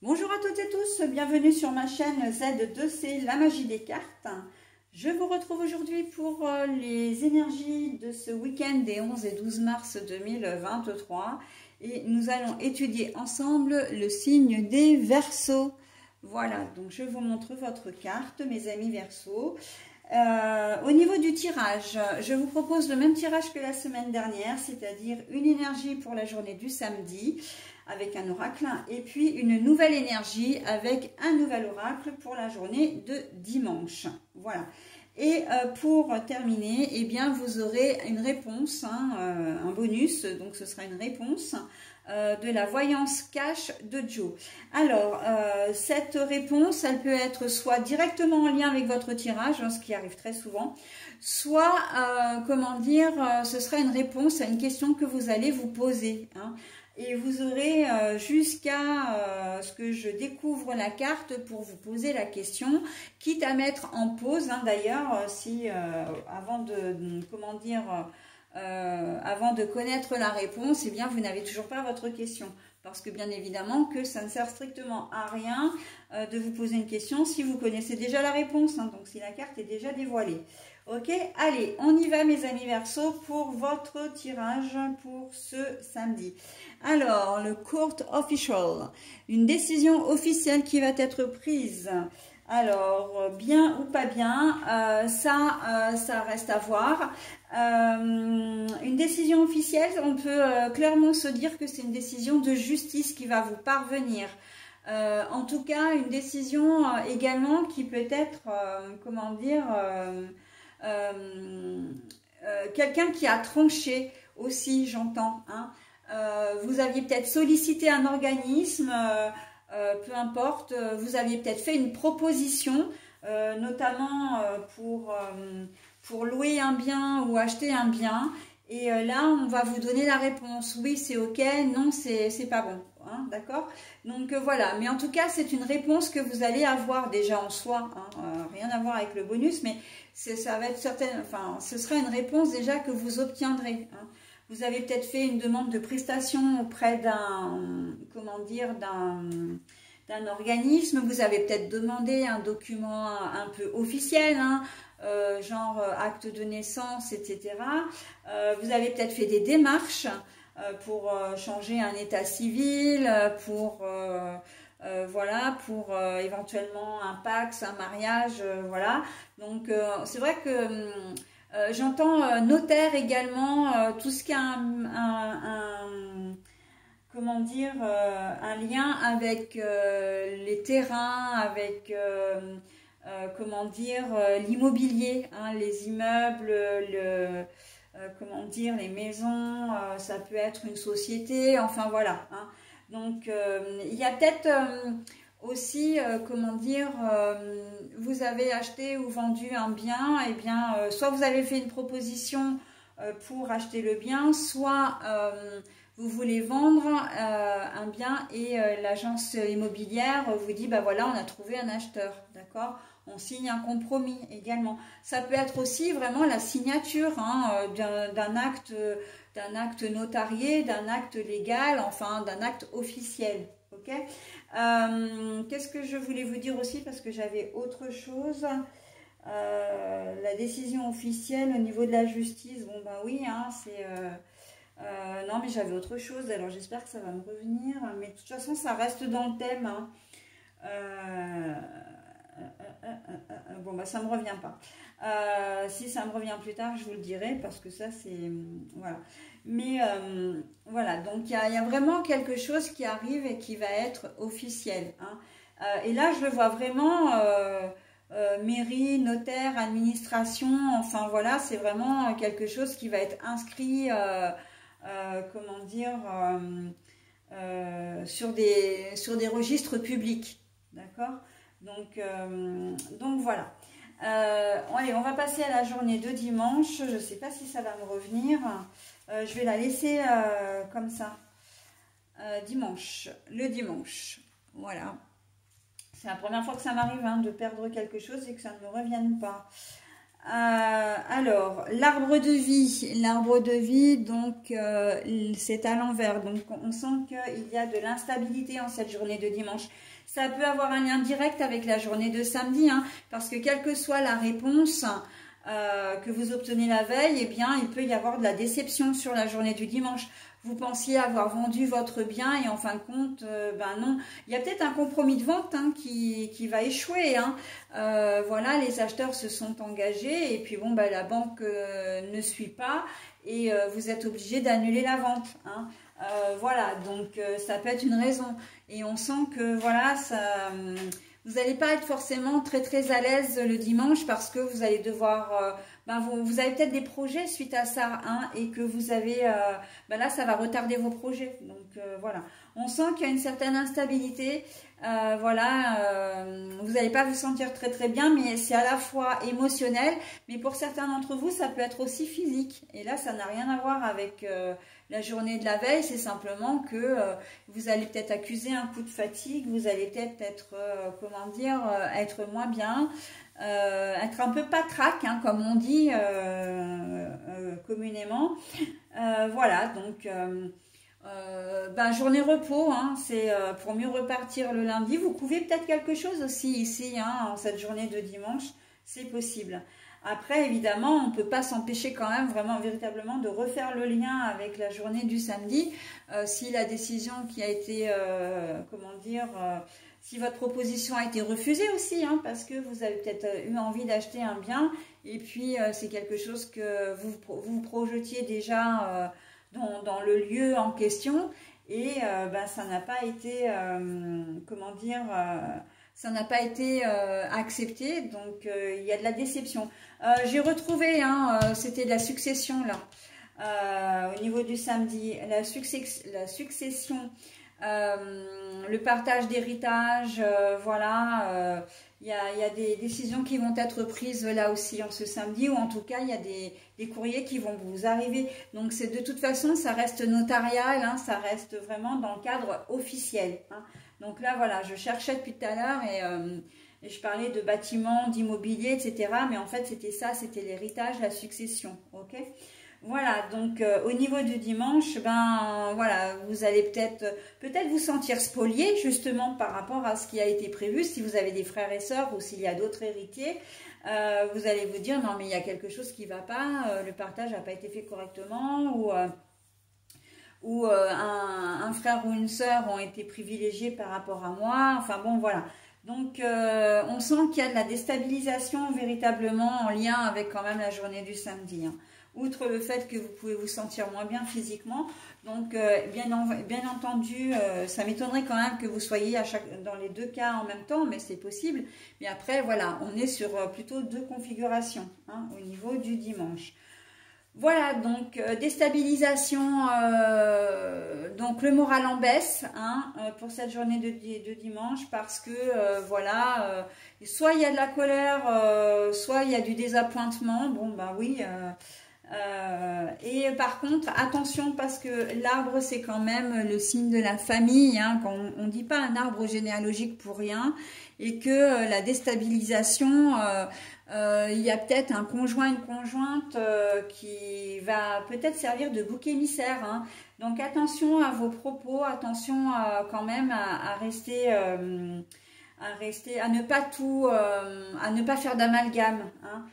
Bonjour à toutes et tous, bienvenue sur ma chaîne Z2C, la magie des cartes. Je vous retrouve aujourd'hui pour les énergies de ce week-end des 11 et 12 mars 2023. Et nous allons étudier ensemble le signe des Verseaux. Voilà, donc je vous montre votre carte, mes amis Verseaux. Au niveau du tirage, je vous propose le même tirage que la semaine dernière, c'est-à-dire une énergie pour la journée du samedi avec un oracle et puis une nouvelle énergie avec un nouvel oracle pour la journée de dimanche. Voilà. Et pour terminer, eh bien, vous aurez une réponse, un bonus, donc ce sera une réponse de la voyance cash de Joe. Alors, cette réponse, elle peut être soit directement en lien avec votre tirage, ce qui arrive très souvent, soit, comment dire, ce sera une réponse à une question que vous allez vous poser. Et vous aurez jusqu'à ce que je découvre la carte pour vous poser la question, quitte à mettre en pause, d'ailleurs, si avant de comment dire, avant de connaître la réponse, eh bien vous n'avez toujours pas votre question. Parce que bien évidemment que ça ne sert strictement à rien de vous poser une question si vous connaissez déjà la réponse, donc si la carte est déjà dévoilée. Ok, allez, on y va mes amis Verseaux pour votre tirage pour ce samedi. Alors, le court official, une décision officielle qui va être prise. Alors, bien ou pas bien, ça reste à voir. Une décision officielle, on peut clairement se dire que c'est une décision de justice qui va vous parvenir. En tout cas, une décision également qui peut être, comment dire, quelqu'un qui a tranché aussi, j'entends. Vous aviez peut-être sollicité un organisme, peu importe, vous aviez peut-être fait une proposition, notamment pour louer un bien ou acheter un bien. Et là, on va vous donner la réponse. Oui, c'est ok, non, c'est pas bon. D'accord? Donc voilà, mais en tout cas, c'est une réponse que vous allez avoir déjà en soi. Rien à voir avec le bonus, mais ça va être certaine, enfin, ce sera une réponse déjà que vous obtiendrez. Vous avez peut-être fait une demande de prestation auprès d'un, comment dire, d'un organisme. Vous avez peut-être demandé un document un peu officiel, genre acte de naissance, etc. Vous avez peut-être fait des démarches pour changer un état civil, pour voilà, pour éventuellement un Pacs, un mariage, voilà. Donc c'est vrai que j'entends notaire également, tout ce qui a comment dire, un lien avec les terrains, avec comment dire, l'immobilier, les immeubles, comment dire, les maisons, ça peut être une société, enfin voilà. Donc il y a peut-être aussi, comment dire, vous avez acheté ou vendu un bien, et bien soit vous avez fait une proposition pour acheter le bien, soit vous voulez vendre un bien et l'agence immobilière vous dit, bah voilà, on a trouvé un acheteur, d'accord? On signe un compromis également. Ça peut être aussi vraiment la signature d'un acte notarié, d'un acte légal, enfin d'un acte officiel. Ok. Qu'est-ce que je voulais vous dire aussi, parce que j'avais autre chose. La décision officielle au niveau de la justice, bon ben oui, c'est non mais j'avais autre chose, alors j'espère que ça va me revenir, mais de toute façon ça reste dans le thème. Bon bah ça me revient pas. Si ça me revient plus tard, je vous le dirai, parce que ça c'est voilà. Mais voilà, donc il y a vraiment quelque chose qui arrive et qui va être officiel. Et là je le vois vraiment, mairie, notaire, administration, enfin voilà, c'est vraiment quelque chose qui va être inscrit, comment dire, sur des registres publics, d'accord? Donc voilà. Allez, on va passer à la journée de dimanche. Je ne sais pas si ça va me revenir. Je vais la laisser comme ça. Dimanche, le dimanche. Voilà. C'est la première fois que ça m'arrive de perdre quelque chose et que ça ne me revienne pas. Alors, l'arbre de vie, donc c'est à l'envers. Donc, on sent qu'il y a de l'instabilité en cette journée de dimanche. Ça peut avoir un lien direct avec la journée de samedi, hein, parce que quelle que soit la réponse que vous obtenez la veille, eh bien, il peut y avoir de la déception sur la journée du dimanche. Vous pensiez avoir vendu votre bien et en fin de compte, ben non. Il y a peut-être un compromis de vente hein, qui va échouer. Hein. Voilà, les acheteurs se sont engagés et puis bon, ben, la banque ne suit pas et vous êtes obligé d'annuler la vente. Hein. Voilà, donc ça peut être une raison. Et on sent que voilà, ça, vous n'allez pas être forcément très à l'aise le dimanche parce que vous allez devoir... ben vous avez peut-être des projets suite à ça, hein, et que vous avez, ben là ça va retarder vos projets. Donc voilà, on sent qu'il y a une certaine instabilité, voilà, vous n'allez pas vous sentir très bien, mais c'est à la fois émotionnel, mais pour certains d'entre vous ça peut être aussi physique. Et là ça n'a rien à voir avec la journée de la veille, c'est simplement que vous allez peut-être accuser un coup de fatigue, vous allez peut-être être, comment dire, être moins bien. Être un peu patraque, hein, comme on dit communément. Voilà, donc ben, journée repos, hein, c'est pour mieux repartir le lundi. Vous pouvez peut-être quelque chose aussi ici, hein, en cette journée de dimanche, c'est possible. Après, évidemment, on ne peut pas s'empêcher quand même vraiment véritablement de refaire le lien avec la journée du samedi. Si la décision qui a été, comment dire... si votre proposition a été refusée aussi, hein, parce que vous avez peut-être eu envie d'acheter un bien et puis c'est quelque chose que vous projetiez déjà dans le lieu en question et ben, ça n'a pas été, comment dire, ça n'a pas été accepté, donc il y a de la déception. J'ai retrouvé, hein, c'était de la succession là, au niveau du samedi, la succession. Le partage d'héritage, voilà, il y a des décisions qui vont être prises là aussi en ce samedi, ou en tout cas il y a des courriers qui vont vous arriver. Donc c'est de toute façon ça reste notarial, hein, ça reste vraiment dans le cadre officiel. Hein. Donc là voilà, je cherchais depuis tout à l'heure et je parlais de bâtiments, d'immobilier, etc. Mais en fait c'était ça, c'était l'héritage, la succession, ok. Voilà, donc au niveau du dimanche, ben voilà, vous allez peut-être vous sentir spolié justement par rapport à ce qui a été prévu. Si vous avez des frères et sœurs ou s'il y a d'autres héritiers, vous allez vous dire non mais il y a quelque chose qui ne va pas, le partage n'a pas été fait correctement ou un frère ou une sœur ont été privilégiés par rapport à moi. Enfin bon voilà. Donc on sent qu'il y a de la déstabilisation véritablement en lien avec quand même la journée du samedi. Hein. Outre le fait que vous pouvez vous sentir moins bien physiquement. Donc, bien entendu, ça m'étonnerait quand même que vous soyez dans les deux cas en même temps, mais c'est possible. Mais après, voilà, on est sur plutôt deux configurations hein, au niveau du dimanche. Voilà, donc déstabilisation, donc le moral en baisse hein, pour cette journée de dimanche parce que voilà, soit il y a de la colère, soit il y a du désappointement. Bon, ben oui... et par contre, attention parce que l'arbre c'est quand même le signe de la famille, hein, on ne dit pas un arbre généalogique pour rien et que la déstabilisation, il y a peut-être un conjoint, une conjointe qui va peut-être servir de bouc émissaire. Hein. Donc attention à vos propos, attention quand même à rester, à ne pas tout, à ne pas faire d'amalgame. Hein.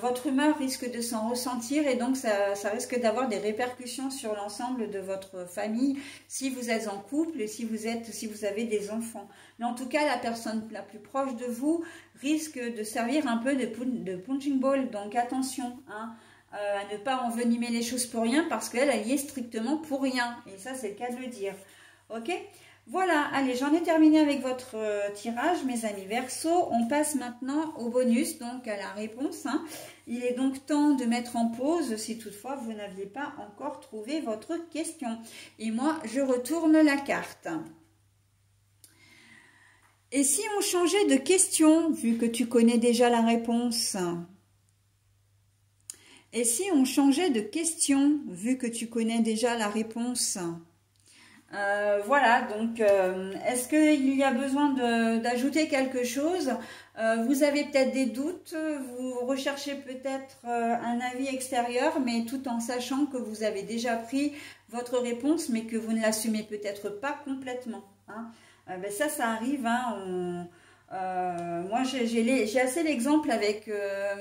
Votre humeur risque de s'en ressentir et donc ça risque d'avoir des répercussions sur l'ensemble de votre famille si vous êtes en couple et si vous avez des enfants. Mais en tout cas, la personne la plus proche de vous risque de servir un peu de punching ball. Donc attention hein, à ne pas envenimer les choses pour rien parce qu'elle y est strictement pour rien. Et ça, c'est le cas de le dire. Ok ? Voilà, allez, j'en ai terminé avec votre tirage, mes amis Verseau. On passe maintenant au bonus, donc à la réponse. Hein. Il est donc temps de mettre en pause si toutefois vous n'aviez pas encore trouvé votre question. Et moi, je retourne la carte. Et si on changeait de question, vu que tu connais déjà la réponse? Et si on changeait de question, vu que tu connais déjà la réponse? Voilà, donc est-ce qu'il y a besoin d'ajouter quelque chose? Vous avez peut-être des doutes, vous recherchez peut-être un avis extérieur, mais tout en sachant que vous avez déjà pris votre réponse, mais que vous ne l'assumez peut-être pas complètement. Hein. Ben ça arrive. Hein, moi, j'ai assez l'exemple avec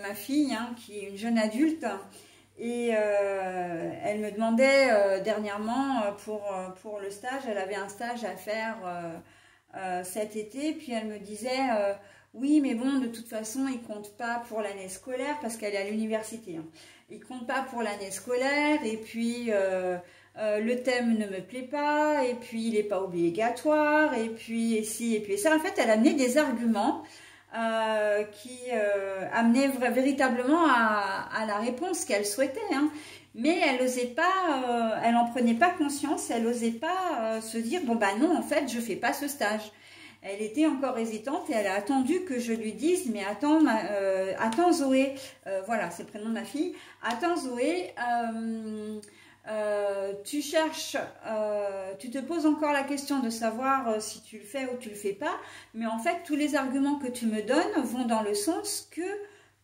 ma fille, hein, qui est une jeune adulte. Et elle me demandait dernièrement pour le stage, elle avait un stage à faire cet été, puis elle me disait oui, mais bon, de toute façon, il compte pas pour l'année scolaire parce qu'elle est à l'université. Hein. Il compte pas pour l'année scolaire et puis le thème ne me plaît pas et puis il n'est pas obligatoire et puis et si et puis ça. En fait, elle a amené des arguments qui amenait véritablement à la réponse qu'elle souhaitait, hein. Mais elle n'osait pas, elle n'en prenait pas conscience, elle n'osait pas se dire bon bah non, en fait je fais pas ce stage. Elle était encore hésitante et elle a attendu que je lui dise mais attends, attends Zoé, voilà c'est le prénom de ma fille, attends Zoé, tu cherches, tu te poses encore la question de savoir si tu le fais ou tu le fais pas, mais en fait tous les arguments que tu me donnes vont dans le sens que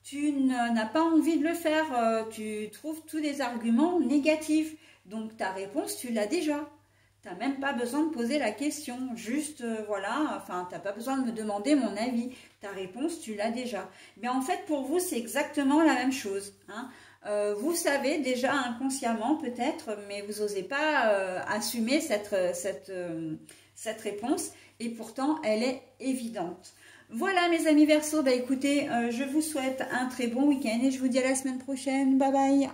tu n'as pas envie de le faire, tu trouves tous des arguments négatifs, donc ta réponse tu l'as déjà. Tu n'as même pas besoin de poser la question, juste voilà, enfin tu n'as pas besoin de me demander mon avis, ta réponse tu l'as déjà. Mais en fait pour vous c'est exactement la même chose, hein. Vous savez déjà inconsciemment peut-être, mais vous n'osez pas assumer cette réponse et pourtant elle est évidente. Voilà mes amis Verseaux, bah écoutez, je vous souhaite un très bon week-end et je vous dis à la semaine prochaine, bye bye.